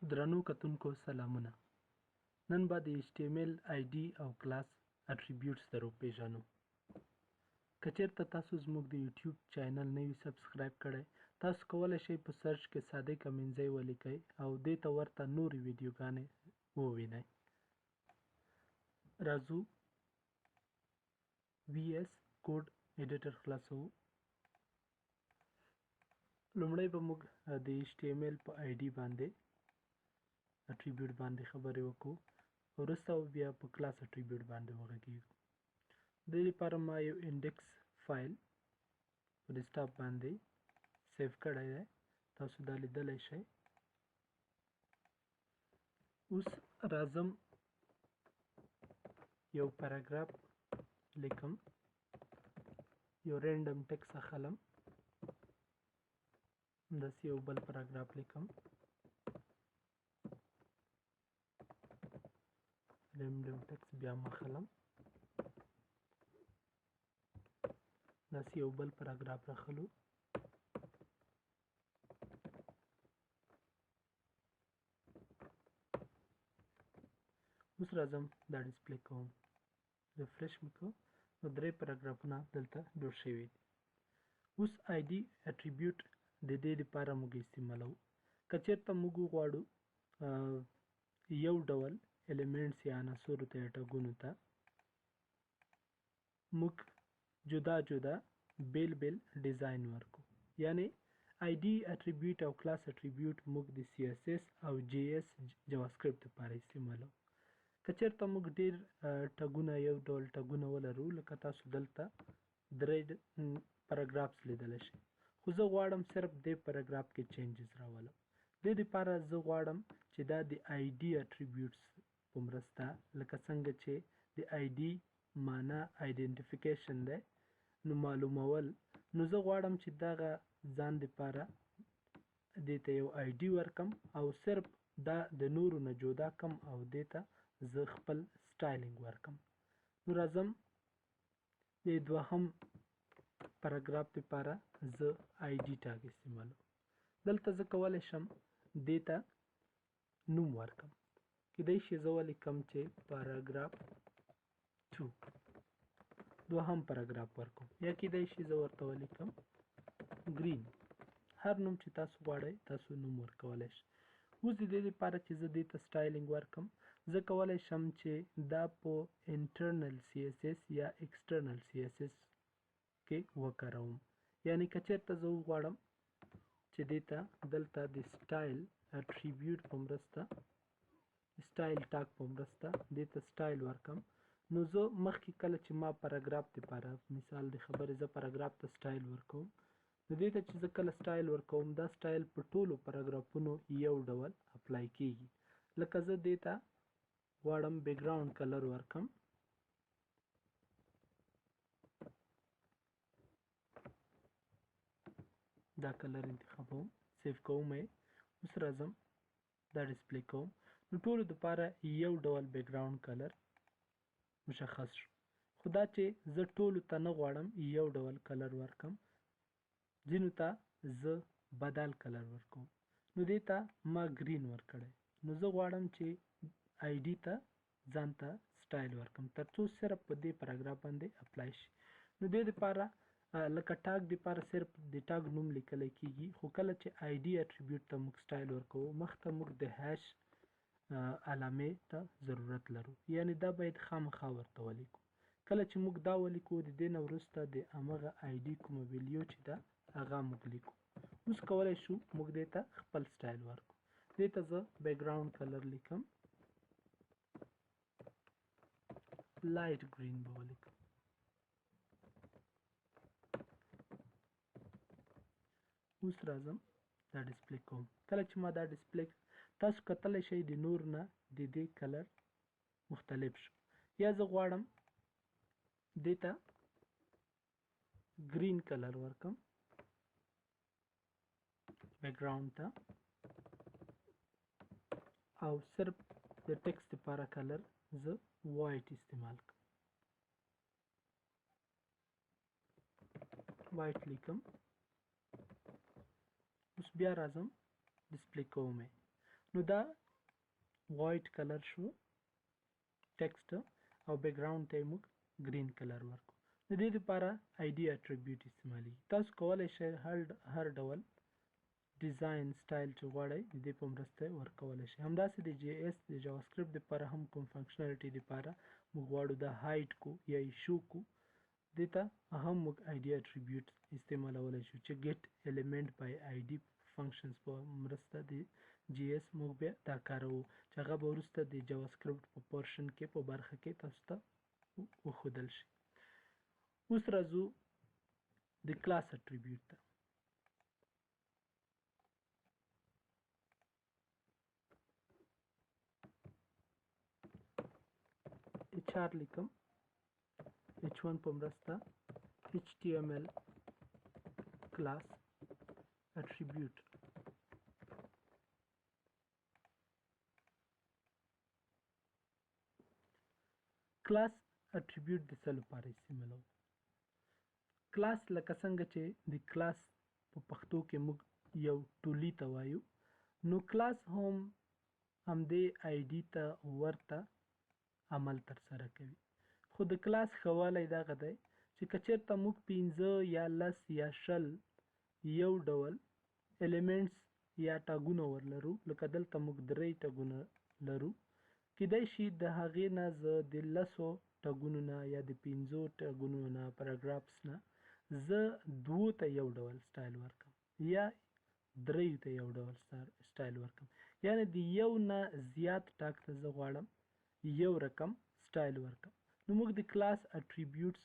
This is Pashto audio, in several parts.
درنو کتونکو سلامونه. نن به د HTML ID او کلاس اټریبیوټس درو پیژنو. که چېرته تاسو زموږ د یوټیوب چینل نه وي سبسکرایب کړی، تاسو کولی شئ په سرچ کې صادق امینزی ولیکئ او دې ته ورته نورې ویډیوګانې ووینئ. راځو VS کوډ ایډیټر خلاصوو. لومړی به موږ د HTML په ID باندې اټریبیوټ باندې خبرې وکړو، وروسته بیا په کلاس اټریبیوټ باندې وغږیږو. د دې لپاره ما یو انډیکس فایل په ډیسکټاپ باندې سیو کړی دی، تاسو دا لیدلی شئ. اوس راځم یو پیراګراف لیکم، یو رینډم ټیکس اخلم، همداسې یو بل پیراګراف لیکم، رینډم ټیکس بیا مخلم، داسې یو بل پیراګراف راخلو. اوس راځم دا ډسپلی کوم، ریفریش مې کړو، نو 3 پیراګرافونه دلته جوړ شوي دي. اوس ID اټریبیوټ د دې لپاره موږ استعمالوو. که چېرته موږ وغواړو یو ډول الیمنټس یا عناصرو ته یا ټاګونو ته موږ جدا جدا بیل بیل ډیزاین ورکو، یعنی ID اټریبیوټ او کلاس اټریبیوټ موږ د CSS او JS جاواسکرپټ لپاره استعمالوو. که چېرته موږ ډېر ټاګونه یو ډول ټاګونه ولرو، لکه تاسو دلته 3 پیراګرافس لیدلی شئ، خو زه غواړم صرف دې پیراګراف کې چینجز راولم. دې دپاره زه غواړم چې دا د ID اټریبیوټس په مرسته، لکه څنګه چې د ID معنا آیډنټیفیکیشن دی، نو معلومول، نو زه غواړم چې دغه ځان دپاره دې ته یو ID ورکم او صرف دا د نورو نه جدا کم او دې ته زه خپل سټایلینګ ورکم. نو راځم د دوهم پیراګراف لپاره زه ID ټاګ استعمالوم. دلته زه کولی شم دې ته نوم ورکم، کیدای شي زه ولیکم چې پیراګراف 2 دوهم پیراګراف ورکوم، یا کیدای شي زه ورته ولیکم ګرین. هر نوم چې تاسو غواړئ تاسو نوم ورکولی شئ. اوس د دې لپاره چې زه دې ته سټایلینګ ورکم، زه کولی شم چې دا په انټرنل CSS یا ایکسټرنل CSS کې وکاروم. یعنی که چېرته زه وغواړم چې دې ته دلته د سټایل اټریبیوټ په مرسته، سټایل ټاګ په مرسته دې ته سټایل ورکم، نو زه مخکې کله چې ما پیراګراف لپاره، مثال د خبرې زه پیراګراف ته سټایل ورکوم، نو دې ته چې زه کله سټایل ورکوم، دا سټایل په ټولو پیراګرافونو یو ډول اپلای کیږي. لکه زه دې ته غواړم بیکګراوند کلر ورکم، دا کلر انتخابوم، سیف کوم یې. اوس راځم دا ډسپلی کوم، نو ټولو دپاره یو ډول بیکګراوند کلر مشخص شو. خو دا چې زه ټولو ته نه غواړم یو ډول کلر ورکم، ځینو ته زه بدل کلر ورکوم، نو دې ته ما ګرین ورکړی. نو زه غواړم چې ID ته ځان ته سټایل ورکم، تر څو صرف په دې پیراګراف باندې اپلای شي. نو دې دپاره لکه ټاګ دپاره صرف د ټاګ نوم لیکلی کیږي، خو کله چې ID اټریبیوټ ته موږ سټایل ورکوو، مخته موږ د هیش علامې ته ضرورت لرو، یعنی دا باید خامخا ورته ولیکو. کله چې موږ دا ولیکو، د دې نه وروسته د همغه ID کومه ویلیو چې ده هغه موږ لیکو. اوس کولی شو موږ دې ته خپل سټایل ورکو. دې ته زه بیکګراوند کلر لیکم، لایټ ګرین به ولیکم. اوس راځم دا ډسپلی کوم. کله چې ما دا ډسپلی، تاسو کتلی شئ د نور نه د دې کلر مختلف شو. یا زه غواړم دې ته ګرین کلر ورکم بیکګراوند ته، او صرف د ټیکس لپاره کلر زه وایټ استعمال کوم، وایټ لیکم. اوس بیا راځم ډسپلی کوم یې. نو دا وایټ کلر شو ټیکسټ او بیک ګراوند ته موږ ګرین کلر ورکو. د دې لپاره آی ډي اټریبیوټ استعمالي. تاسو کولی شئ هر ډول ډیزاین سټایل چې غواړئ د دې په مرسته ورکولی شئ. همداسې د جی ایس د جاوا سکرپټ لپاره هم کوم فنکشنالټي لپاره موږ غواړو دا هایټ کو یا ایشو کو، دې ته هم موږ آی ډي اټریبیوټ استعمالولی شو چې ګیټ الیمنٹ بای آی ډي فنکشنز په مرسته د جی ایس موږ بیا دا کاروو چې هغه به وروسته د جاوا سکرپټ په پورشن کې په برخه کې تاسو ته وښودل شي. اوس راځو د کلاس اټریبیوټ ته. HR لیکم H1 په مرسته HTML class attribute class attribute د څه لپاره استعمالوو؟ کلاس لکه څنګه چې د کلاس په پښتو کې موږ یو ټولي ته وایو، نو کلاس هم همدې آی ډي ته ورته عمل ترسره کوي. خو د کلاس ښه والی دغه دی چې که چېرته موږ 15 یا 10 یا 20 یو ډول الیمنټس یا ټاګونه ورلرو، لکه دلته موږ 3 ټاګونه لرو، کیدای شي د هغې نه زه د 10 ټاګونو نه یا د 15 ټاګونو نه پاراګرافس نه زه 2 ته یو ډول سټایل ورکم یا 3 ته یو ډول سټایل ورکم، یعنی د یو نه زیات ټاګ ته زه غواړم یو رقم سټایل ورکم. نو موږ د کلاس اټریبیوټس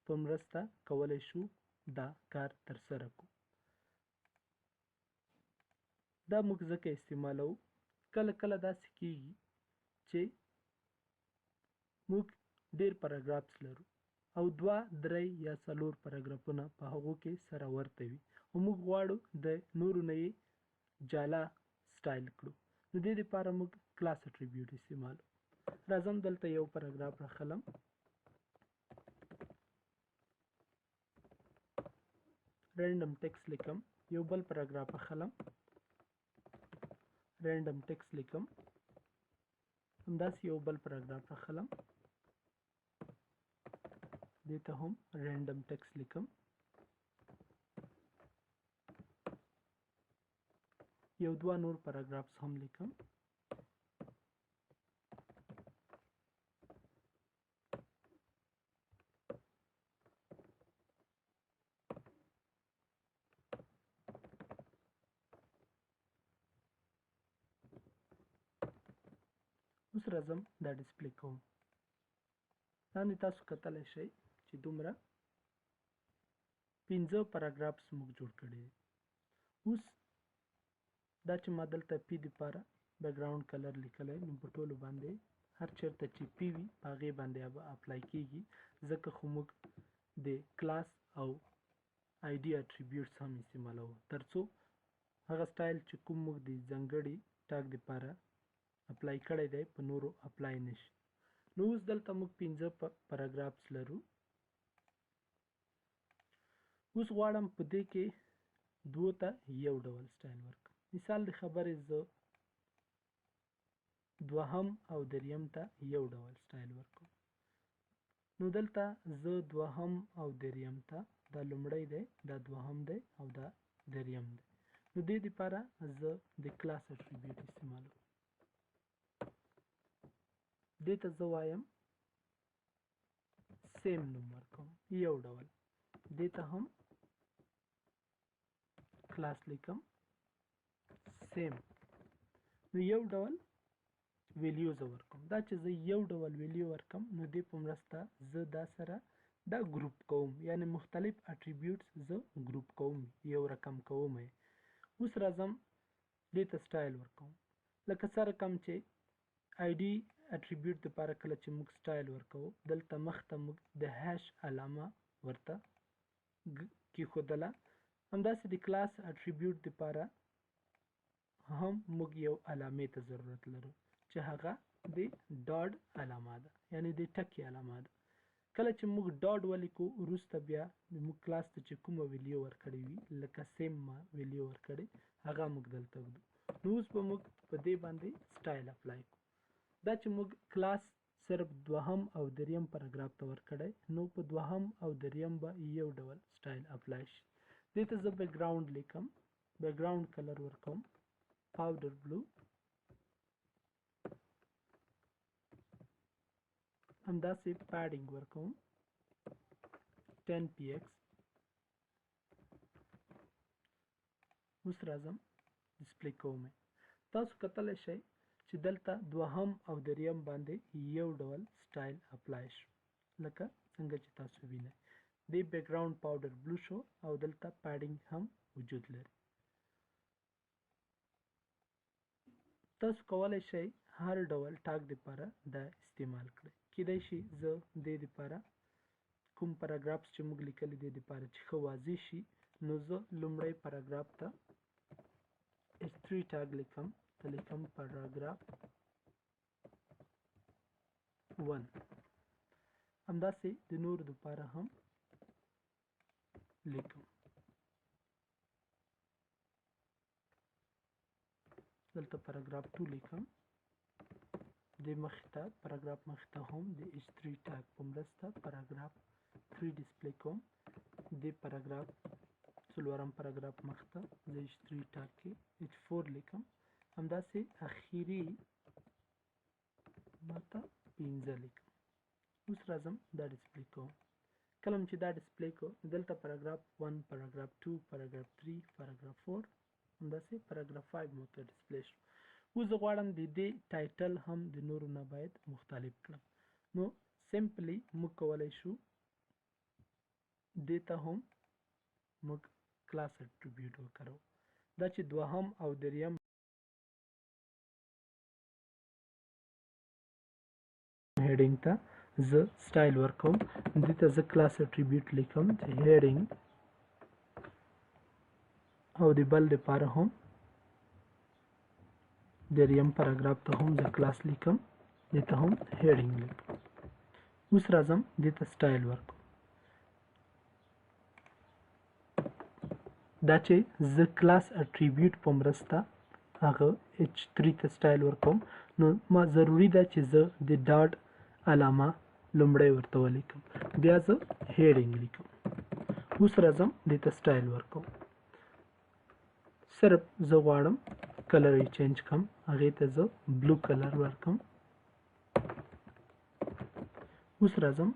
په مرسته کولی شو دا کار ترسره کړو. دا موږ ځکه استعمالوو کله کله داسې کیږي چې موږ ډیر پاراګرافس لرو او 2 3 یا 4 پاراګرافونه په هغو کې سره ورته وي او موږ غواړو د نورو نه یې جلا سټایل کړو. نو دې لپاره موږ کلاس اټریبیوټ استعمالوو. راځم دلته یو پاراګراف راخلم، رینډم ټیکسټ لیکم، یو بل پاراګراف اخلم، رینډم ټیکسټ لیکم، همداسې یو بل پاراګراف اخلم، دې ته هم رینډم ټیکسټ لیکم، یو 2 نور پاراګرافس هم لیکم. اوس راځم دا ډسپلی کوم. لاندې تاسو کتلی شئ چې دومره 15 پاراګرافس موږ جوړ کړي دي. اوس دا چې ما دلته پی دپاره بیکګراوند کلر لیکلی، نو په ټولو باندې هر چېرته چې پی وي په هغې باندې اپلای کیږي، ځکه خو موږ د کلاس او آی ډي اټریبیوټس هم استعمالوو تر څو هغه سټایل چې کوم موږ د ځانګړي ټاګ دپاره اپلای کړی دی په نورو اپلای نشي. نو اوس دلته موږ 15 پاراګرافس لرو. اوس غواړم په دې کې 2 ته یو ډول سټایل ورکړم. مثال د خبرې زه 2 او 3 ته یو ډول سټایل ورکړم. نو دلته زه 2 او 3 ته دا لومړی دی، دا 2 دی او دا 3 دی. نو دې لپاره زه د کلاس اټریبیوټ استعمالوم. دې ته زه وایم سیم نوم ورکوم، یو ډول. دې ته هم کلاس لیکم سیم. نو یو ډول ویلیو زه ورکوم. دا چې زه یو ډول ویلیو ورکم، نو دې په مرسته زه دا سره دا ګروپ کوم، یعنی مختلف اټریبیوټس زه ګروپ کوم، یو رقم کوم. اوس راځم دې ته سټایل ورکوم. لکه څه رقم چې آی ډي اټریبیوټ دپاره کله چې موږ سټایل ورکوو، دلته مخته موږ د هیش علامه ورته کېښودله. همداسې د کلاس اټریبیوټ دپاره هم موږ یو علامې ته ضرورت لرو چې هغه د ډاډ علامه ده، یعنی د ټکي علامه ده. کله چې موږ ډاډ ولیکو وروسته بیا موږ کلاس ته چې کومه ویلیو ورکړې وي، لکه سیم ما ویلیو ورکړې، هغه موږ دلته ږدو. نو اوس به موږ په دې باندې سټایل اپلای کوو. دا چې موږ کلاس صرف دوهم او دریم پاراګراف ته ورکړی، نو په دوهم او دریم به یو ډول سټایل اپلای شي. دې ته زه بیکګراوند لیکم، بیکګراوند کلر ورکوم پاوډر بلو، همداسې پیډینګ ورکوم 10px. اوس راځم ډسپلی کوم. تاسو کتلی شئ چې دلته دوهم او دریم باندې یو ډول سټایل اپلای شو، لکه څنګه چې تاسو وینئ. دې بیکګراوند پاوډر بلو شو او دلته پیډینګ هم وجود لري. تاسو کولی شئ هر ډول ټاګ دپاره دا استعمال کړئ. کیدای شي زه دې دپاره کوم پاراګراف چې موږ لیکلی دې دپاره چې ښه واضح شي، نو زه لومړی پاراګراف ته H3 ټاګ لیکم، ته لیکم پاراګراف 1. همداسې د نورو دپاره هم لیکم. دلته پاراګراف 2 لیکم. د مخې ته پاراګراف مخې ته هم د H3 ټاګ په مرسته پاراګراف 3 ډسپلی کوم. د پاراګراف څلورم پاراګراف مخ ته د H3 ټاګ کې H4 لیکم. همداسې اخیري ماته 15 لیکم. اوس راځم دا ډسپلی کوم. کله چې دا ډسپلی کو، دلته پاراګراف 1، پاراګراف 2، پاراګراف 3، پاراګراف 4، همداسې پاراګراف 5 مو ته ډسپلی شو. اوس زه غواړم د دې ټایټل هم د نورو نه باید مختلف کړم. نو سمپلی موږ کولی شو دې ته هم موږ کلاس اټریبیوټ وکاروو. دا چې دوهم او دریم هیډینګ ته زه سټایل ورکوم. دې ته زه کلاس اټریبیوټ لیکم چې هیډینګ، او د بل دپاره هم دریم پاراګراف ته هم زه کلاس لیکم، دې ته هم هیډینګ لیکم. اوس راځم دې ته سټایل ورکوم. دا چې زه کلاس اټریبیوټ په مرسته هغه H3 ته سټایل ورکوم، نو ما ضروري ده چې زه د ډاټ علامه لومړی ورته ولیکم، بیا زه هیډینګ لیکم. اوس راځم دې ته سټایل ورکوم. صرف زه غواړم کلر یې چینج کړم، هغې ته زه بلو کلر ورکم. اوس راځم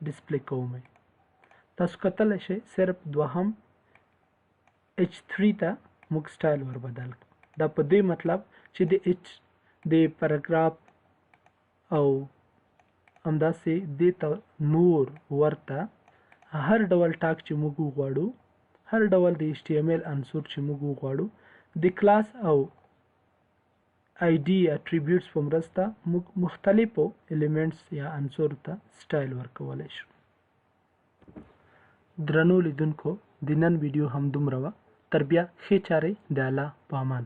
ډسپلی کوم. تاسو کتلی شئ صرف دوهم H3 ته موږ سټایل ور بدل کړو. دا په دې مطلب چې د پاراګراف او همداسې دې ته نور ورته هر ډول ټاګ چې موږ وغواړو، هر ډول د HTML عنصر چې موږ وغواړو، د کلاس او ID اټریبیوټس په مرسته موږ مختلفو الیمنټس یا عنصر ته سټایل ورکولی شو. درنو لیدونکو، د نن ویډیو همدومره وه. تر بیا ښې چارې د الله په امان.